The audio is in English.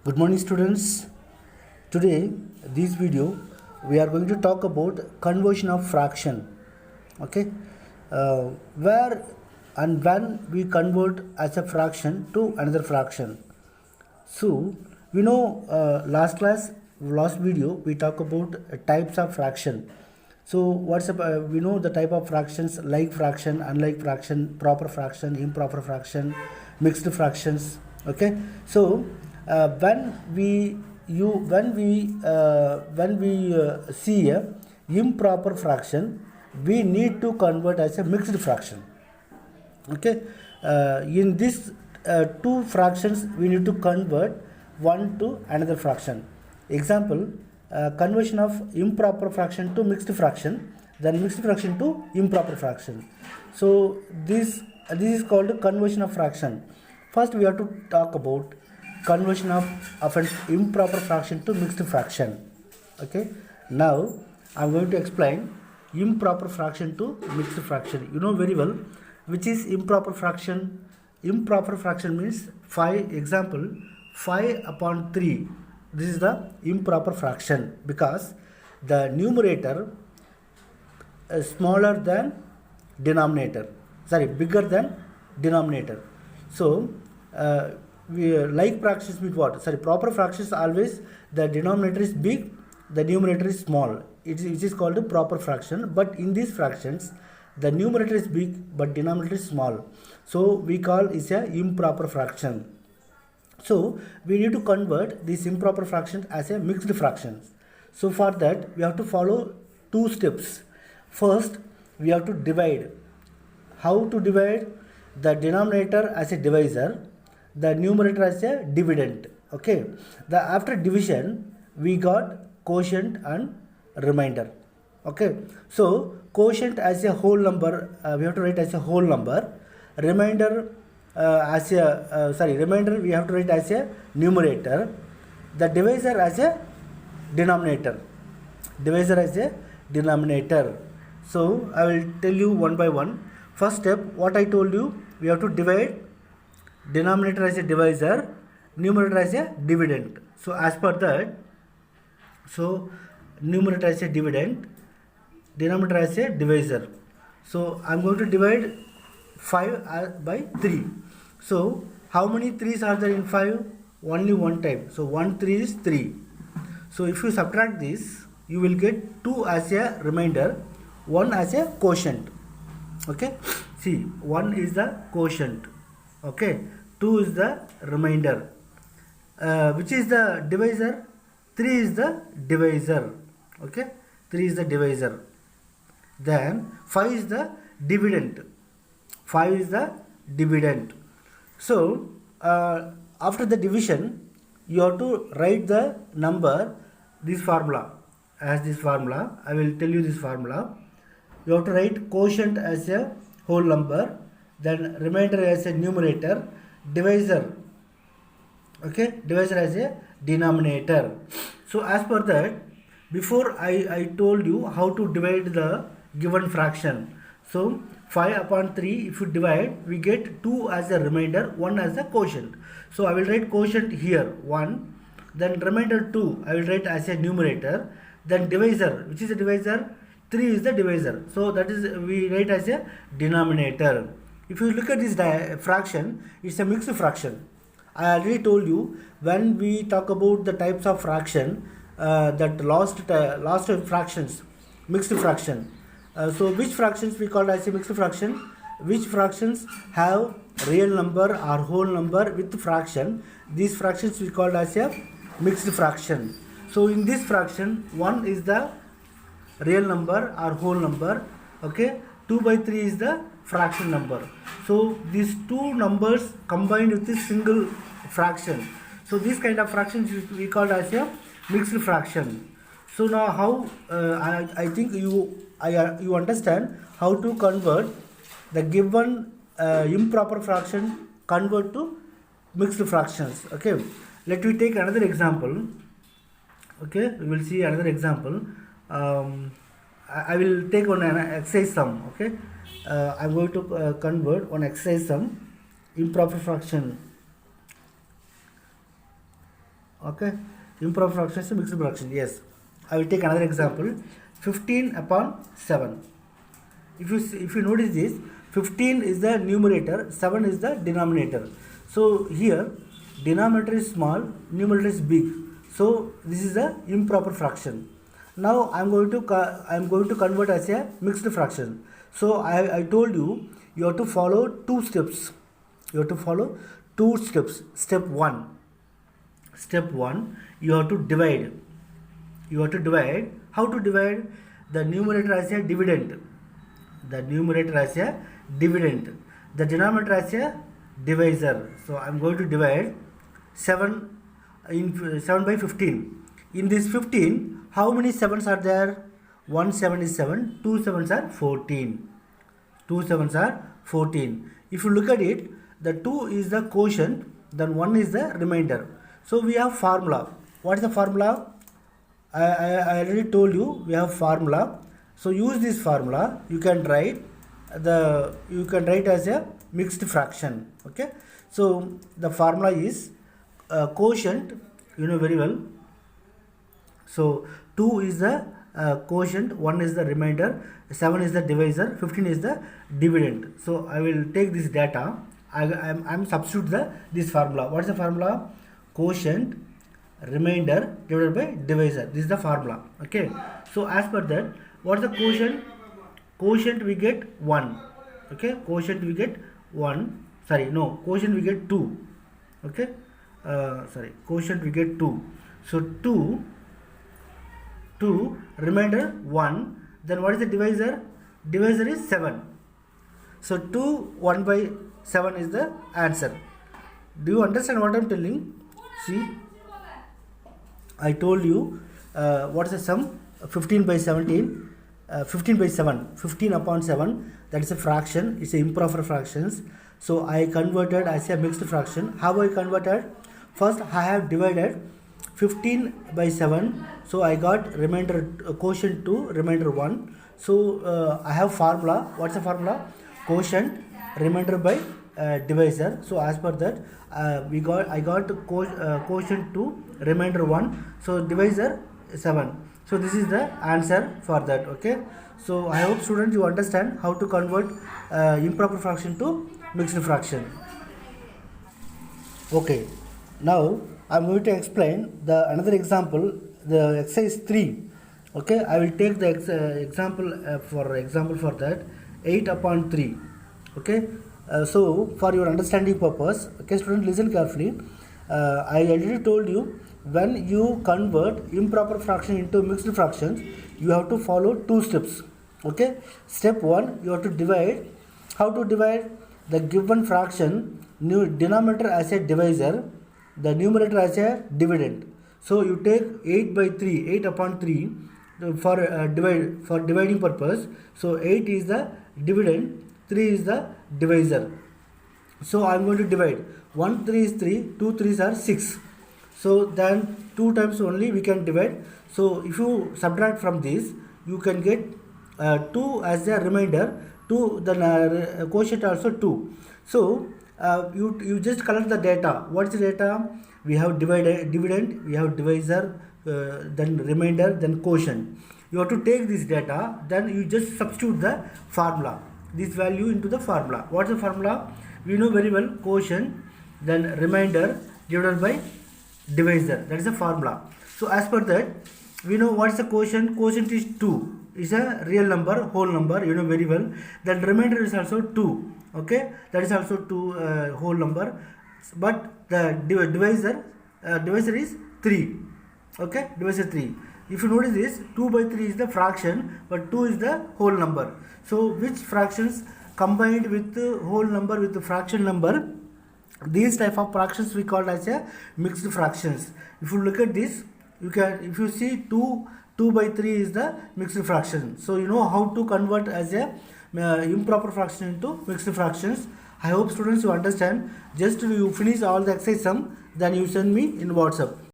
Good morning, students. Today, this video, we are going to talk about conversion of fraction. Okay, where and when we convert as a fraction to another fraction. So we know last video we talk about types of fraction. So we know the type of fractions like fraction, unlike fraction, proper fraction, improper fraction, mixed fractions. Okay, so when we see a improper fraction, we need to convert as a mixed fraction. Okay, in this two fractions we need to convert one to another fraction. Example, conversion of improper fraction to mixed fraction, then mixed fraction to improper fraction. So this is called conversion of fraction. First we have to talk about conversion of an improper fraction to mixed fraction. Okay, now I'm going to explain improper fraction to mixed fraction. You know very well which is improper fraction. Improper fraction means 5. Example, 5 upon 3. This is the improper fraction because the numerator is smaller than denominator, bigger than denominator. So we like fractions with what? Proper fractions always the denominator is big, the numerator is small. It is called a proper fraction. But in these fractions, the numerator is big but denominator is small. So we call it a improper fraction. So we need to convert this improper fraction as a mixed fraction. So for that we have to follow two steps. First we have to divide. How to divide? The denominator as a divisor, the numerator as a dividend. Okay, after division we got quotient and remainder. Okay, so quotient as a whole number, we have to write as a whole number. Remainder remainder we have to write as a numerator. The divisor as a denominator. So I will tell you one by one. First step, what I told you, we have to divide denominator as a divisor, numerator as a dividend. So as per that, so numerator as a dividend, denominator as a divisor. So I am going to divide 5 by 3. So how many 3's are there in 5? Only one time. So 1 3 is 3. So if you subtract this, you will get 2 as a remainder, 1 as a quotient. Okay, see, 1 is the quotient. Okay, 2 is the remainder. Which is the divisor? 3 is the divisor. Okay, 3 is the divisor. Then 5 is the dividend. So after the division, you have to write the number, this formula. As this formula, I will tell you this formula. You have to write quotient as a whole number, then remainder as a numerator, divisor. Okay, divisor as a denominator. So as per that, before I told you how to divide the given fraction. So 5 upon 3, if you divide, we get 2 as a remainder, 1 as a quotient. So I will write quotient here 1, then remainder 2 I will write as a numerator, then divisor, which is a divisor? 3 is the divisor. So that is we write as a denominator. If you look at this fraction, it's a mixed fraction. I already told you when we talk about the types of fraction, that last fractions, mixed fraction. So which fractions we call as a mixed fraction? Which fractions have real number or whole number with fraction? These fractions we call as a mixed fraction. So in this fraction, 1 is the real number or whole number. Okay, 2 by 3 is the fraction number. So these two numbers combined with this single fraction. So this kind of fractions we call as a mixed fraction. So now how I think you understand how to convert the given improper fraction, convert to mixed fractions. Okay, let me take another example. Okay, we will see another example. I will take one exercise sum. Okay, I am going to convert one exercise sum, improper fraction Okay, improper fraction is a mixed fraction. Yes, I will take another example. 15 upon 7. If you notice this, 15 is the numerator, 7 is the denominator. So here denominator is small, numerator is big. So this is a improper fraction. Now I am going to convert as a mixed fraction. So I told you have to follow two steps. You have to follow two steps. Step 1, you have to divide. How to divide? The numerator as a dividend. The denominator as a divisor. So I am going to divide 7 by 15. In this 15, how many 7s are there? 1 7 is 7, 2 7s are 14. 2 7s are 14. If you look at it, the 2 is the quotient, then 1 is the remainder. So we have formula. What is the formula? I already told you we have formula. So use this formula. You can write as a mixed fraction. Okay. So the formula is quotient. You know very well. So 2 is the quotient, 1 is the remainder, 7 is the divisor, 15 is the dividend. So I will take this data. I am substitute this formula. What is the formula? Quotient, remainder divided by divisor. This is the formula. Okay. So as per that, what is the quotient? Quotient we get 1. Okay. Quotient we get 1. Quotient we get 2. Okay. Quotient we get 2. So 2, remainder 1. Then what is the divisor? Divisor is 7. So 2, 1 by 7 is the answer. Do you understand what I am telling? See, I told you what is the sum? 15 by 17. 15 by 7. 15 upon 7. That is a fraction. It's a improper fractions. So I converted as a mixed fraction. How I converted? First I have divided 15 by 7. So I got remainder quotient 2, remainder 1. So I have formula. What's the formula? Quotient, remainder by divisor. So as per that, I got quotient 2, remainder 1. So divisor 7. So this is the answer for that. Okay. So I hope students you understand how to convert improper fraction to mixed fraction. Okay. Now I am going to explain another example, the exercise 3. Okay, I will take the example for that 8 upon 3. Okay, so for your understanding purpose, okay, student, listen carefully. I already told you, when you convert improper fraction into mixed fractions, you have to follow two steps. Okay, step 1, you have to divide. How to divide? The given fraction, denominator as a divisor, the numerator as a dividend. So you take 8 by 3, 8 upon 3 for dividing purpose. So 8 is the dividend, 3 is the divisor. So I am going to divide. 1 3 is 3, 2 3s are 6. So then 2 times only we can divide. So if you subtract from this, you can get 2 as a remainder, 2 then quotient also 2. So you just collect the data. What is the data? We have dividend, we have divisor, then remainder, then quotient. You have to take this data, then you just substitute the formula, this value into the formula. What is the formula? We know very well, quotient, then remainder divided by divisor. That is the formula. So as per that, we know what is the quotient. Quotient is 2. Is a real number, whole number, you know very well. Then remainder is also 2. Okay, that is also 2 whole number, but the divisor is 3. Okay, divisor 3. If you notice this, 2 by 3 is the fraction, but 2 is the whole number. So which fractions combined with the whole number with the fraction number, these type of fractions we call as a mixed fractions. If you look at this, you can, if you see 2 by 3 is the mixed fraction. So you know how to convert as a improper fraction into mixed fractions. I hope students you understand. Just you finish all the exercise sum, then you send me in WhatsApp.